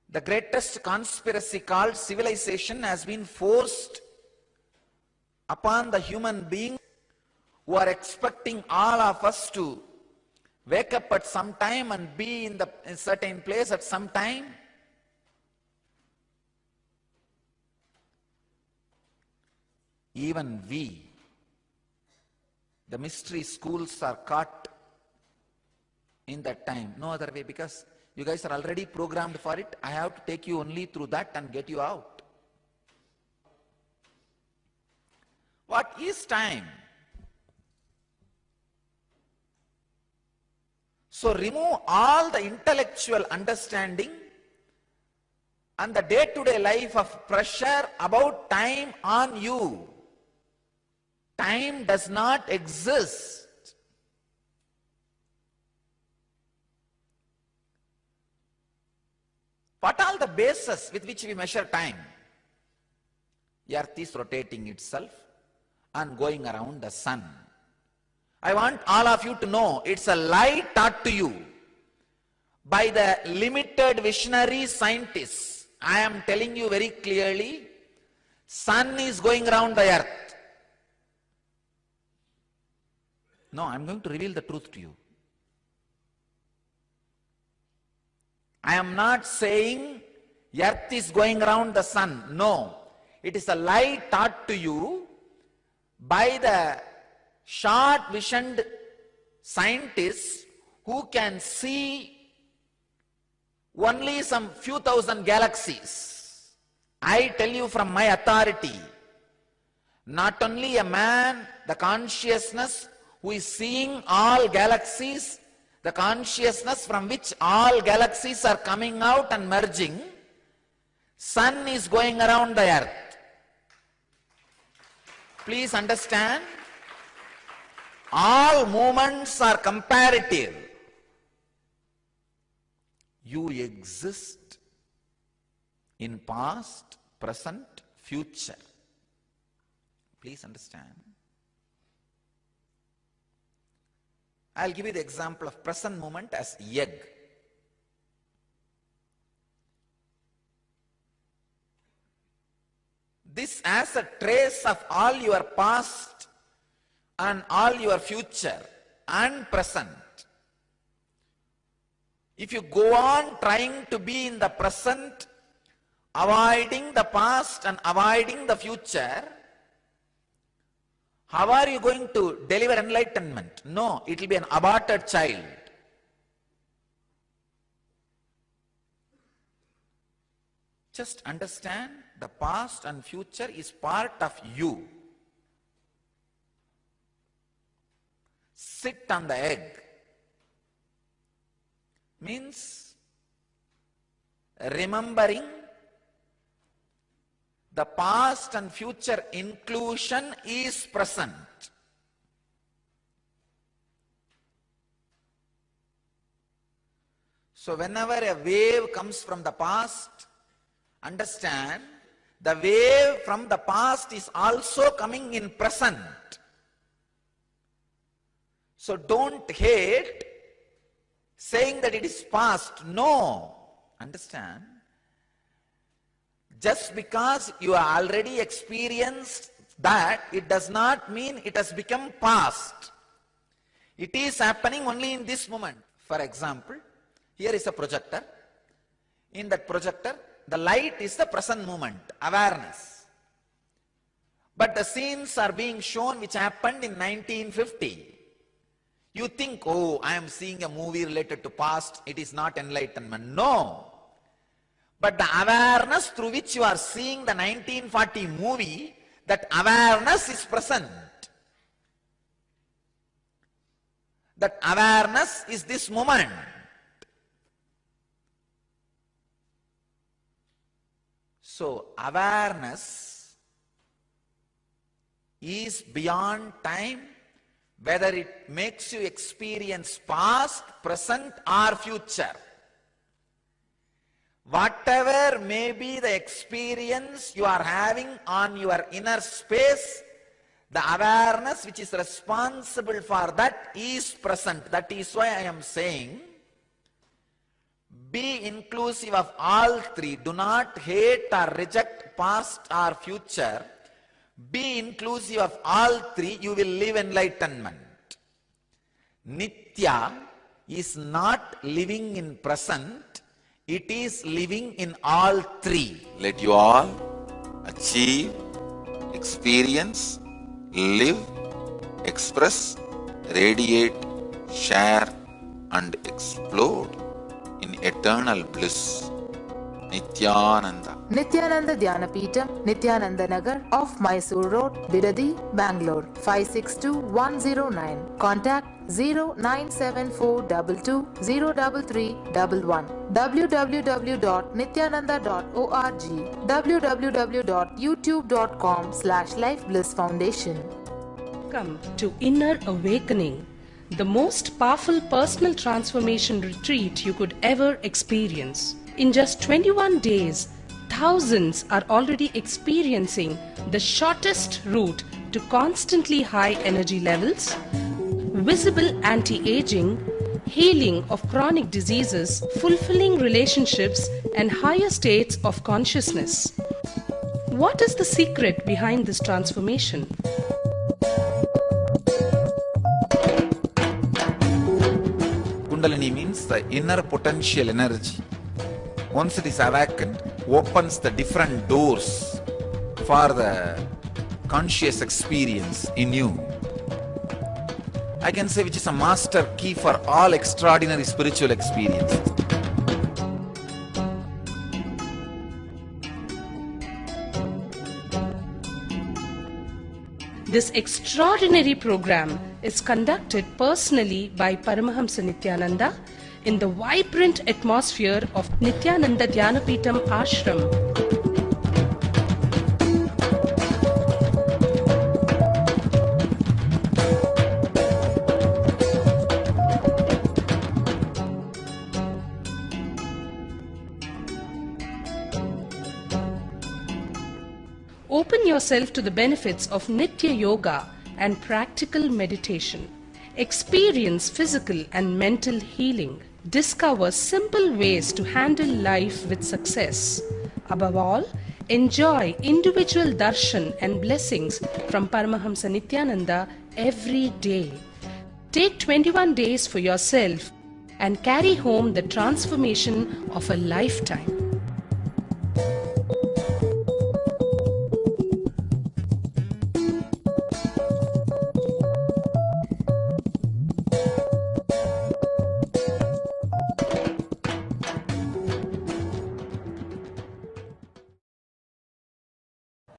[SPEAKER 3] The greatest conspiracy called civilization has been forced upon the human beings who are expecting all of us to wake up at some time and be in a certain place at some time. Even we, the mystery schools are caught in that time. No other way, because you guys are already programmed for it. I have to take you only through that and get you out. What is time? So remove all the intellectual understanding and the day-to-day life of pressure about time on you. Time does not exist. What are the bases with which we measure time? The earth is rotating itself and going around the sun. I want all of you to know it's a lie taught to you by the limited visionary scientists. I am telling you very clearly, sun is going around the earth. No, I am going to reveal the truth to you. I am not saying earth is going around the sun. No, it is a lie taught to you by the short-visioned scientists who can see only some few thousand galaxies. I tell you from my authority, not only a man, the consciousness who is seeing all galaxies, the consciousness from which all galaxies are coming out and merging. Sun is going around the earth. Please understand, all movements are comparative. You exist in past, present, future. Please understand. I'll give you the example of present moment as egg. This has a trace of all your past and all your future and present. If you go on trying to be in the present, avoiding the past and avoiding the future, how are you going to deliver enlightenment? No, it will be an aborted child. Just understand, the past and future is part of you. Sit on the egg means remembering the past and future inclusion is present. So whenever a wave comes from the past, understand, the wave from the past is also coming in present. So don't hate saying that it is past. No. Understand? Just because you are already experienced that, it does not mean it has become past. It is happening only in this moment. For example, here is a projector. In that projector, the light is the present moment, awareness. But the scenes are being shown which happened in 1950. You think, oh, I am seeing a movie related to past, it is not enlightenment. No. But the awareness through which you are seeing the 1940 movie, that awareness is present. That awareness is this moment. So awareness is beyond time, whether it makes you experience past, present or future. Whatever may be the experience you are having on your inner space, the awareness which is responsible for that is present. That is why I am saying, be inclusive of all three. Do not hate or reject past or future. Be inclusive of all three, you will live enlightenment. Nitya is not living in present, it is living in all three. Let you all achieve, experience, live, express, radiate, share and explode in eternal bliss. Nithyananda.
[SPEAKER 5] Nithyananda Dhyanapitham, Nithyananda Nagar, off Mysore Road, Bidadi, Bangalore, 562109. Contact 097422033311. www.nithyananda.org. www.youtube.com/lifeblissfoundation.
[SPEAKER 1] Welcome to Inner Awakening, the most powerful personal transformation retreat you could ever experience. In just 21 days, thousands are already experiencing the shortest route to constantly high energy levels, visible anti-aging, healing of chronic diseases, fulfilling relationships, and higher states of consciousness. What is the secret behind this transformation?
[SPEAKER 3] Kundalini means the inner potential energy. Once it is awakened, opens the different doors for the conscious experience in you. I can say which is a master key for all extraordinary spiritual experiences.
[SPEAKER 6] This extraordinary program is conducted personally by Paramahamsa Nithyananda in the vibrant atmosphere of Nithyananda Dhyanapitham Ashram. Open yourself to the benefits of Nitya Yoga and practical meditation. Experience physical and mental healing. Discover simple ways to handle life with success. Above all, enjoy individual darshan and blessings from Paramahamsa Nithyananda every day. Take 21 days for yourself and carry home the transformation of a lifetime.